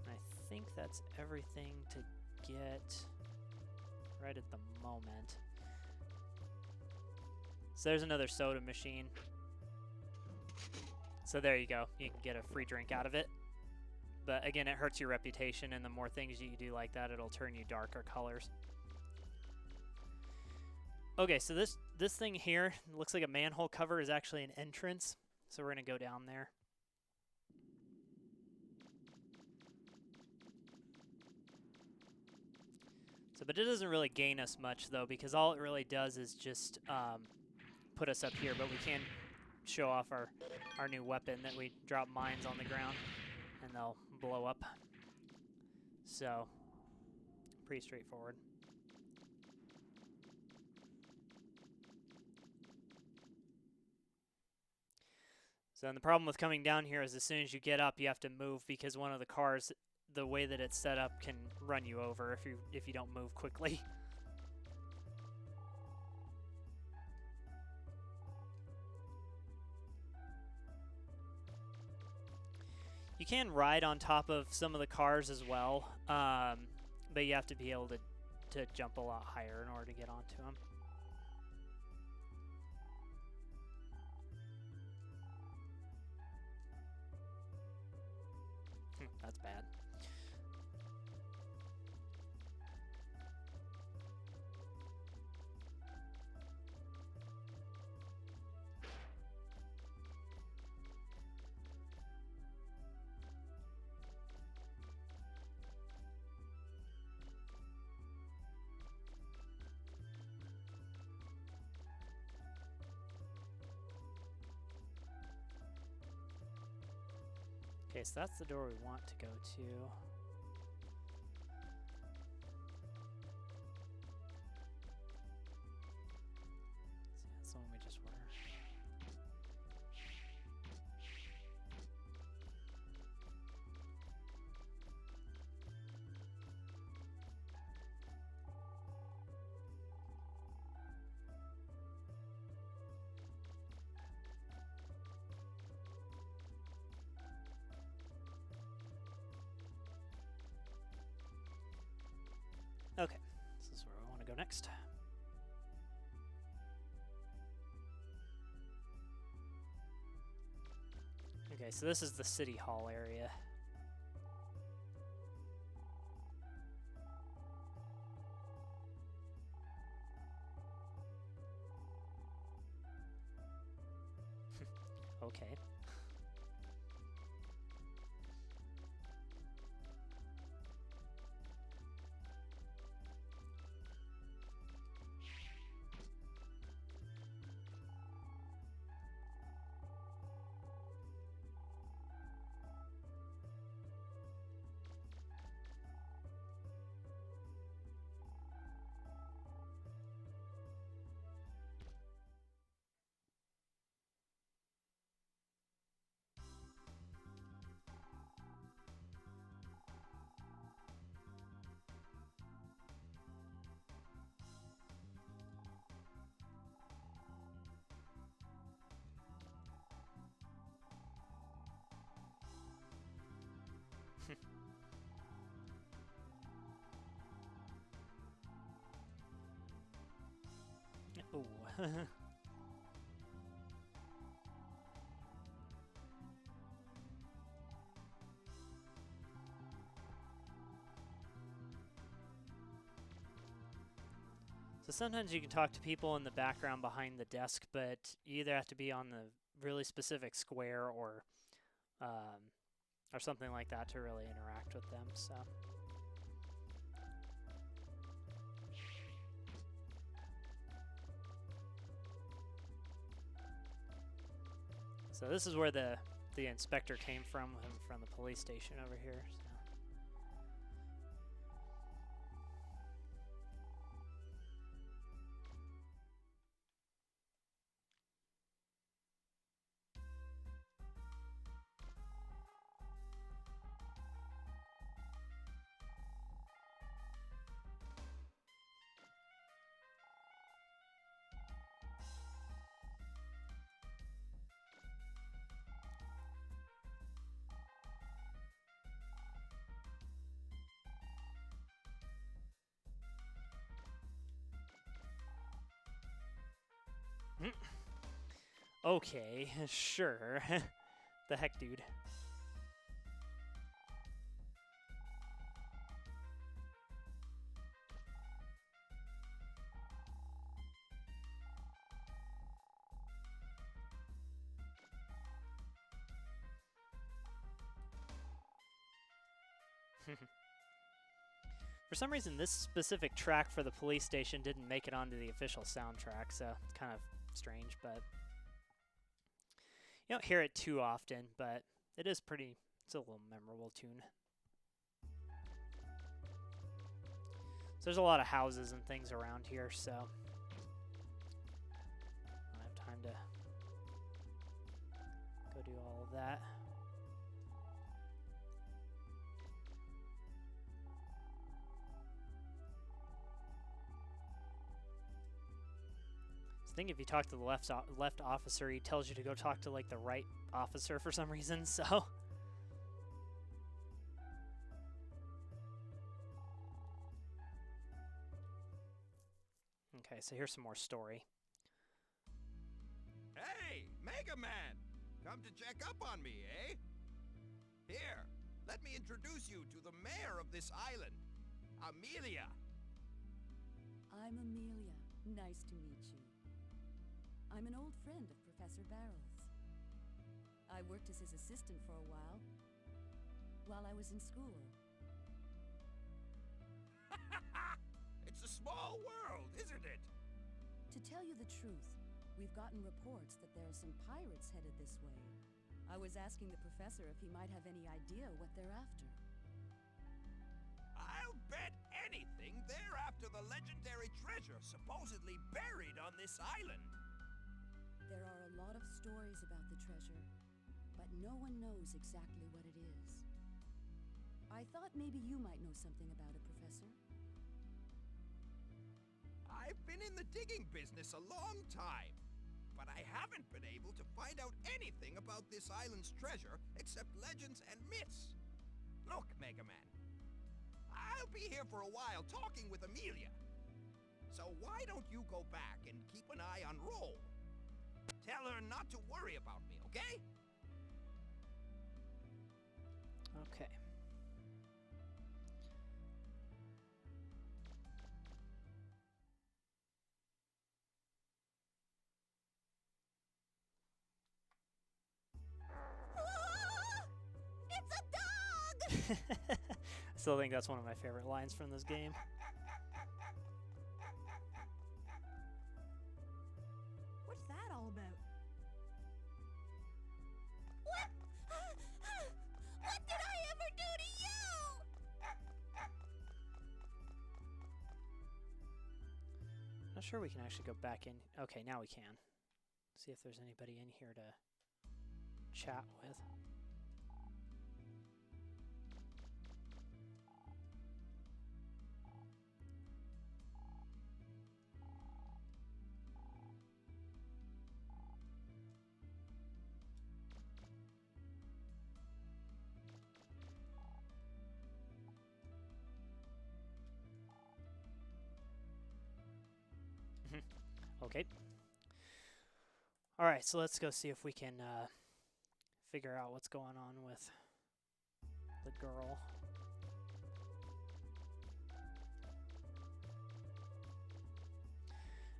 I think that's everything to get right at the moment. So there's another soda machine. So there you go. You can get a free drink out of it. But again, it hurts your reputation, and the more things you do like that, it'll turn you darker colors. Okay, so this thing here looks like a manhole cover is actually an entrance. So we're going to go down there. So, but it doesn't really gain us much, though, because all it really does is just put us up here. But we can show off our new weapon that we drop mines on the ground, and they'll blow up. So, pretty straightforward. So, and the problem with coming down here is as soon as you get up, you have to move because one of the cars, the way that it's set up, can run you over if you don't move quickly. You can ride on top of some of the cars as well, but you have to be able to jump a lot higher in order to get onto them. That's bad. Okay, so that's the door we want to go to. That's the one we just were. Okay, this is where I want to go next. Okay, so this is the City Hall area. Okay. So sometimes you can talk to people in the background behind the desk, but you either have to be on the really specific square or something like that to really interact with them. So this is where the inspector came from the police station over here. Okay, sure. The heck, dude. For some reason, this specific track for the police station didn't make it onto the official soundtrack, so it's kind of strange, but you don't hear it too often, but it's a little memorable tune. So there's a lot of houses and things around here, so I don't have time to go do all of that. I think if you talk to the left officer, he tells you to go talk to like the right officer for some reason, so. Okay, so here's some more story. Hey, Mega Man! Come to check up on me, eh? Here, let me introduce you to the mayor of this island, Amelia. I'm Amelia. Nice to meet you. I'm an old friend of Professor Barrel's. I worked as his assistant for a while I was in school. It's a small world, isn't it? To tell you the truth, we've gotten reports that there are some pirates headed this way. I was asking the professor if he might have any idea what they're after. I'll bet anything they're after the legendary treasure supposedly buried on this island. There are a lot of stories about the treasure, but no one knows exactly what it is. I thought maybe you might know something about it, Professor. I've been in the digging business a long time, but I haven't been able to find out anything about this island's treasure except legends and myths. Look, Mega Man, I'll be here for a while talking with Amelia. So why don't you go back and keep an eye on Roll? Tell her not to worry about me, okay? Okay. It's a dog! I still think that's one of my favorite lines from this game. What's that all about? What? What did I ever do to you? Not sure we can actually go back in. Okay, now we can. See if there's anybody in here to chat with. Okay. All right, so let's go see if we can figure out what's going on with the girl.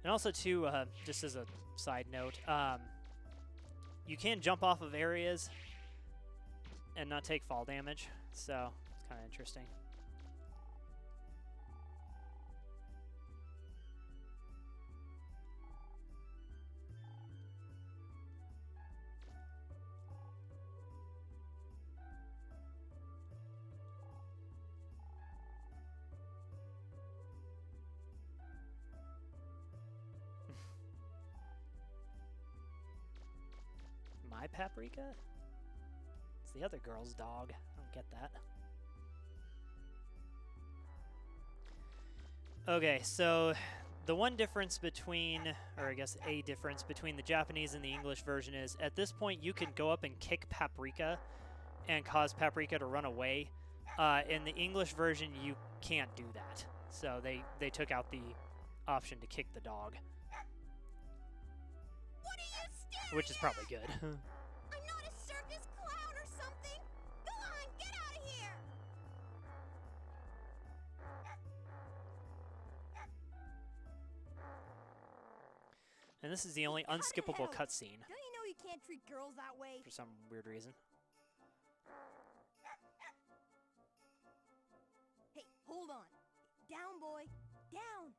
And also, too, just as a side note, you can jump off of areas and not take fall damage, so it's kind of interesting. My paprika? It's the other girl's dog. I don't get that. Okay, so the one difference between, or I guess a difference between the Japanese and the English version is, at this point you can go up and kick paprika and cause paprika to run away. In the English version, you can't do that. So they took out the option to kick the dog. What are you staring Which is probably good. I'm not a circus clown or something! Go on, get out of here! And this is the only unskippable hell. cutscene Don't you know you can't treat girls that way? for some weird reason. Hey, hold on. Down, boy. Down.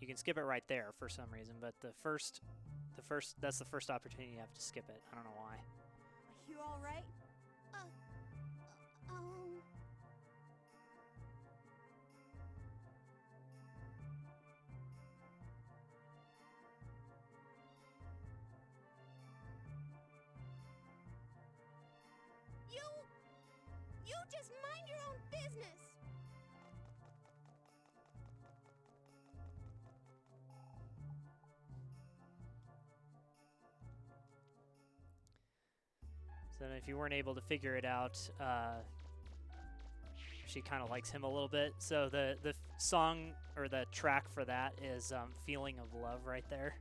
You can skip it right there for some reason, but that's the first opportunity you have to skip it. I don't know why. You all right? You just mind your own business! So if you weren't able to figure it out, she kind of likes him a little bit. So the song or the track for that is "Feeling of Love" right there.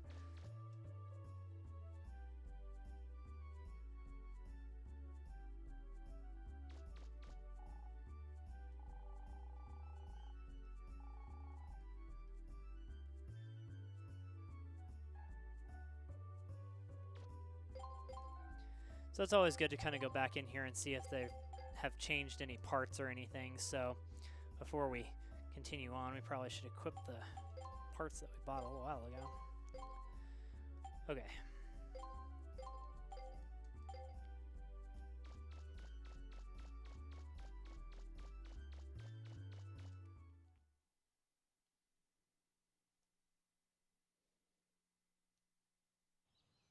So it's always good to kind of go back in here and see if they have changed any parts or anything. So before we continue on, we probably should equip the parts that we bought a little while ago. Okay.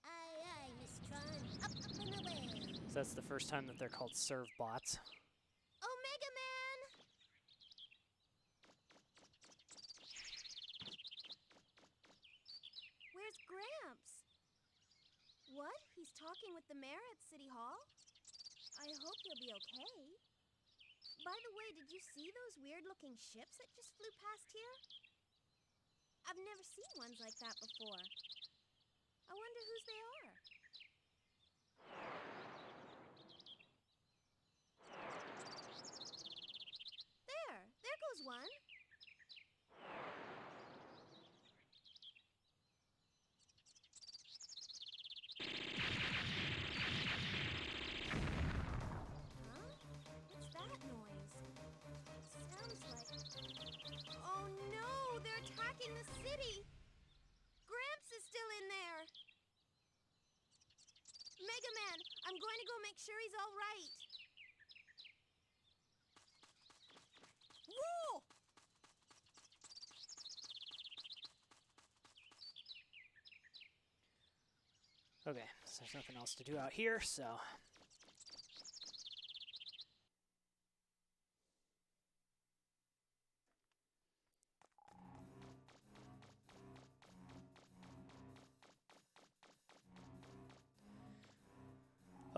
Aye, Miss Tron. Up and away. So that's the first time that they're called serve bots. Omega Man! Where's Gramps? What? He's talking with the mayor at City Hall? I hope he'll be okay. By the way, did you see those weird-looking ships that just flew past here? I've never seen ones like that before. I wonder whose they are. There goes one. Huh? What's that noise? Sounds like... Oh no! They're attacking the city! Gramps is still in there! Mega Man, I'm going to go make sure he's all right. Whoa! Okay, so there's nothing else to do out here, so...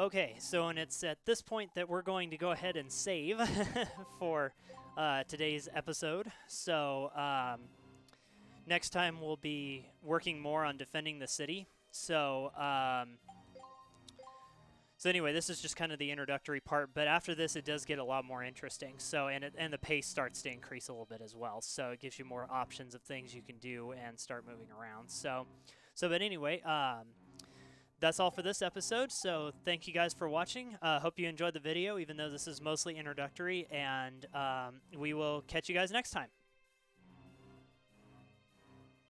Okay, so and it's at this point that we're going to go ahead and save for today's episode. So next time we'll be working more on defending the city. So so anyway, this is just kind of the introductory part, but after this it does get a lot more interesting. So and the pace starts to increase a little bit as well. So it gives you more options of things you can do and start moving around. So but anyway, that's all for this episode, so thank you guys for watching. Hope you enjoyed the video, even though this is mostly introductory, and we will catch you guys next time.